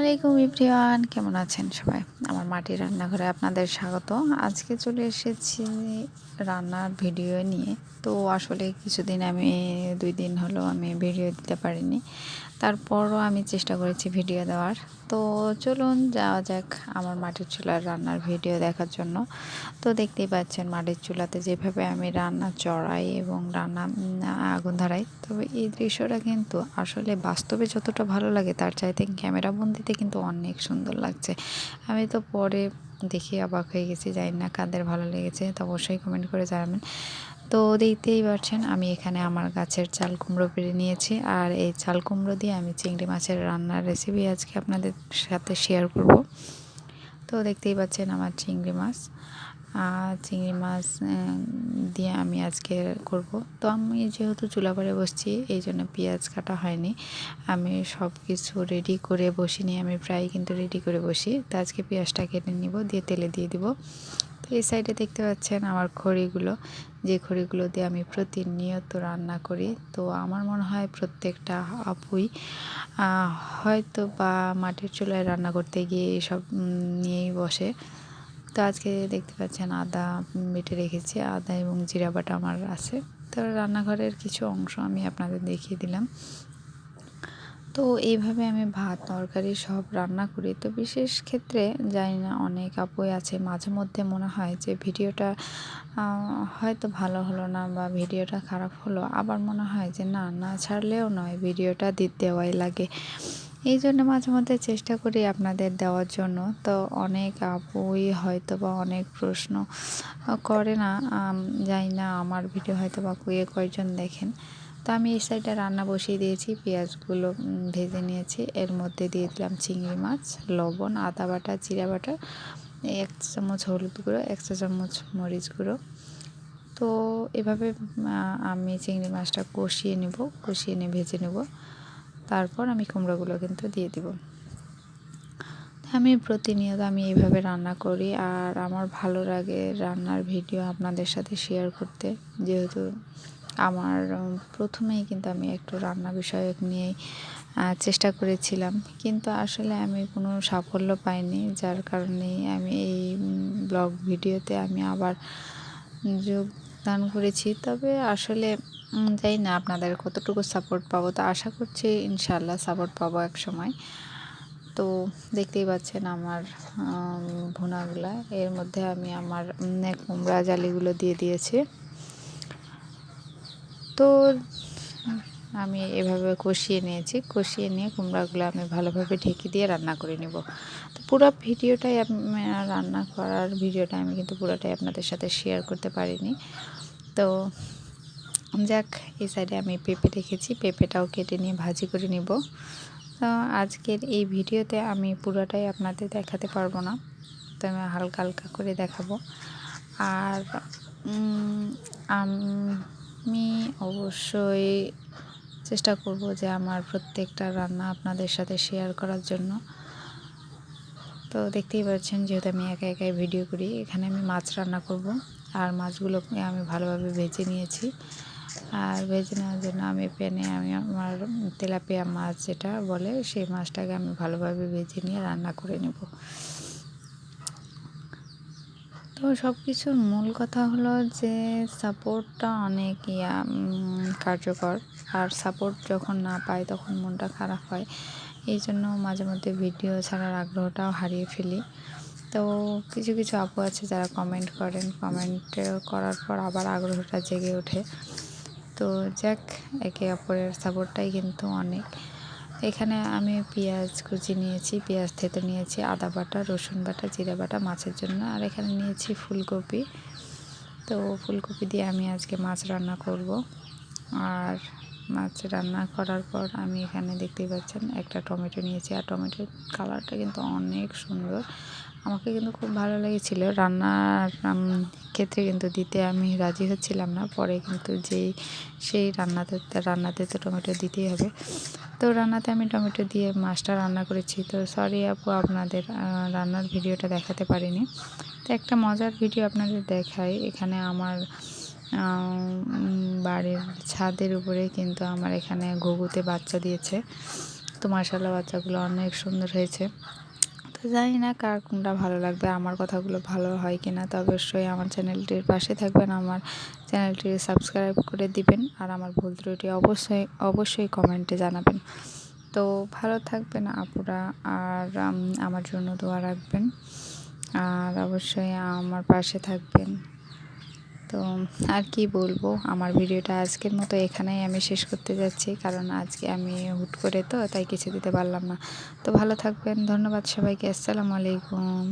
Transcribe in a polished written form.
আলাইকুম এভরিওয়ান, কেমন আছেন সবাই? আমার মাটির রান্নাঘরে আপনাদের স্বাগত। আজকে চলে এসেছি রান্নার ভিডিও নিয়ে। তো আসলে কিছুদিন আমি 2 দিন হলো আমি ভিডিও দিতে পারিনি। তারপরও আমি চেষ্টা করেছি ভিডিও দেওয়ার। তো চলুন যাওয়া যাক আমার মাটির চুলার রান্নার ভিডিও দেখার জন্য। তো দেখতেই পাচ্ছেন মাটির চুলাতে যেভাবে আমি রান্না চড়াই এবং আগুন ধরাই। তবে এই দৃশ্যটা কিন্তু আসলে বাস্তবে যতটা ভালো লাগে তার চাইতে ক্যামেরাবন্দিতে কিন্তু অনেক সুন্দর লাগছে। আমি তো পরে দেখে অবাক হয়ে গেছি, জানি না কাদের ভালো লেগেছে, তো অবশ্যই কমেন্ট করে জানাবেন। তো দেখতেই পাচ্ছেন আমি এখানে আমার গাছের চাল কুমড়ো পেড়ে নিয়েছি, আর এই চাল কুমড়ো দিয়ে আমি চিংড়ি মাছের রান্নার রেসিপি আজকে আপনাদের সাথে শেয়ার করব। তো দেখতেই পাচ্ছেন আমার চিংড়ি মাছ দিয়ে আমি আজকে করব। তো আমি যেহেতু চুলাপাড়ে বসছি এই জন্য পেঁয়াজ কাটা হয়নি, আমি সব কিছু রেডি করে বসিনি, আমি প্রায় কিন্তু রেডি করে বসি। তো আজকে পেঁয়াজটা কেটে নিব, দিয়ে তেলে দিয়ে দিব। তো এই সাইডে দেখতে পাচ্ছেন আমার খড়িগুলো, যে খড়িগুলো দিয়ে আমি প্রতিনিয়ত রান্না করি। তো আমার মনে হয় প্রত্যেকটা আপুই হয়তো বা মাটির চুলায় রান্না করতে গিয়ে এসব নিয়েই বসে। তো আজকে দেখতে পাচ্ছেন আদা বেটে রেখেছি, আদা এবং জিরা বাটা আমার আছে। তো রান্নাঘরের কিছু অংশ আমি আপনাদের দেখিয়ে দিলাম। তো এইভাবে আমি ভাত তরকারি সব রান্না করি। তো বিশেষ ক্ষেত্রে জানি না, অনেক আপুই আছে মাঝে মধ্যে মনে হয় যে ভিডিওটা হয়তো ভালো হলো না বা ভিডিওটা খারাপ হলো, আবার মনে হয় যে না ছাড়লেও নয়, ভিডিওটা দেওয়াই লাগে। এই জন্য মাঝে মধ্যে চেষ্টা করি আপনাদের দেওয়ার জন্য। তো অনেক আপুই হয়তো বা অনেক প্রশ্ন করে না, জানি না আমার ভিডিও হয়তো বা কয়েকজন দেখেন। তো আমি এই সাইডে রান্না বসিয়ে দিয়েছি, পেঁয়াজগুলো ভেজে নিয়েছি, এর মধ্যে দিয়ে দিলাম চিংড়ি মাছ, লবণ, আদা বাটা, জিরা বাটা, 1 চামচ হলুদ গুঁড়ো, 1 চা চামচ মরিচ গুঁড়ো। তো এভাবে আমি চিংড়ি মাছটা কষিয়ে নিয়ে ভেজে নেব। তারপর আমি কুমড়োগুলো কিন্তু দিয়ে দিব। আমি প্রতিনিয়ত এইভাবে রান্না করি, আর আমার ভালো লাগে রান্নার ভিডিও আপনাদের সাথে শেয়ার করতে। যেহেতু আমার প্রথমেই কিন্তু আমি একটু রান্না বিষয়ক নিয়েই চেষ্টা করেছিলাম, কিন্তু আসলে আমি কোনো সাফল্য পাইনি, যার কারণে আমি এই ব্লগ ভিডিওতে আমি আবার যোগদান করেছি। তবে আসলে জানি না আপনাদের কতটুকু সাপোর্ট পাবো, তো আশা করছি ইনশাল্লাহ সাপোর্ট পাবো এক সময়। তো দেখতেই পাচ্ছেন আমার ভুনাগুলা, এর মধ্যে আমি আমার কুমড়া জালিগুলো দিয়ে দিয়েছি। তো আমি এভাবে কষিয়ে নিয়ে কুমড়াগুলো আমি ভালোভাবে ঢেকে দিয়ে রান্না করে নেব। তো পুরো ভিডিওটাই রান্না করার ভিডিওটা আমি কিন্তু পুরোটাই আপনাদের সাথে শেয়ার করতে পারিনি। তো যাক, এই সাইডে আমি পেঁপে রেখেছি, পেঁপেটাও কেটে নিয়ে ভাজি করে নিব। তো আজকের এই ভিডিওতে আমি পুরোটাই আপনাদের দেখাতে পারবো না, তো আমি হালকা হালকা করে দেখাবো। আর আমি অবশ্যই চেষ্টা করব যে আমার প্রত্যেকটা রান্না আপনাদের সাথে শেয়ার করার জন্য। তো দেখতেই পাচ্ছেন যেহেতু আমি একাই ভিডিও করি, এখানে আমি মাছ রান্না করব, আর মাছগুলোকে আমি ভালোভাবে ভেজে নিয়েছি। আর ভেজে নেওয়ার জন্য আমি প্যানে আমার তেলাপিয়া মাছ যেটা বলে, সেই মাছটাকে আমি ভালোভাবে ভেজে নিয়ে রান্না করে নেব। তো সব কিছুর মূল কথা হলো যে সাপোর্টটা অনেক কার্যকর, আর সাপোর্ট যখন না পাই তখন মনটা খারাপ হয়। এই জন্য মাঝে মধ্যে ভিডিও ছাড়ার আগ্রহটাও হারিয়ে ফেলি। তো কিছু আপু আছে যারা কমেন্ট করার পর আবার আগ্রহটা জেগে ওঠে। তো যাক, একে অপরের সাপোর্টটাই কিন্তু অনেক। এখানে আমি পেঁয়াজ কুচি নিয়েছি, পেঁয়াজ থেতো নিয়েছি, আদা বাটা, রসুন বাটা, জিরা বাটা মাছের জন্য, আর এখানে নিয়েছি ফুলকপি। তো ফুলকপি দিয়ে আমি আজকে মাছ রান্না করব। আর মাছ রান্না করার পর আমি এখানে দেখতেই পাচ্ছেন একটা টমেটো নিয়েছি, আর টমেটোর কালারটা কিন্তু অনেক সুন্দর, আমাকে কিন্তু খুব ভালো লেগেছিল। রান্নার ক্ষেত্রে কিন্তু দিতে আমি রাজি হচ্ছিলাম না, পরে কিন্তু সেই রান্নাতে তো টমেটো দিতেই হবে। তো রান্নাতে আমি টমেটো দিয়ে মাছটা রান্না করেছি। তো সরি আপু, আপনাদের রান্নার ভিডিওটা দেখাতে পারিনি। তো একটা মজার ভিডিও আপনাদের দেখাই। এখানে আমার বাড়ির ছাদের উপরে কিন্তু আমার এখানে ঘুঘুতে বাচ্চা দিয়েছে। তো তো মাশাআল্লাহ বাচ্চাগুলো অনেক সুন্দর হয়েছে। তো জানি না কার কোনটা ভালো লাগবে, আমার কথাগুলো ভালো হয় কি না। তো অবশ্যই আমার চ্যানেলটির পাশে থাকবেন, আমার চ্যানেলটি সাবস্ক্রাইব করে দিবেন, আর আমার ভুল ত্রুটি অবশ্যই কমেন্টে জানাবেন। তো ভালো থাকবেন আপুরা, আর আমার জন্য দোয়া রাখবেন, আর অবশ্যই আমার পাশে থাকবেন। তো আর কি বলবো, আমার ভিডিওটা আজকের মতো এখানেই আমি শেষ করতে যাচ্ছি, কারণ আজকে আমি হুট করে তো তাই কিছু দিতে পারলাম না। তো ভালো থাকবেন, ধন্যবাদ সবাইকে, আসসালামু আলাইকুম।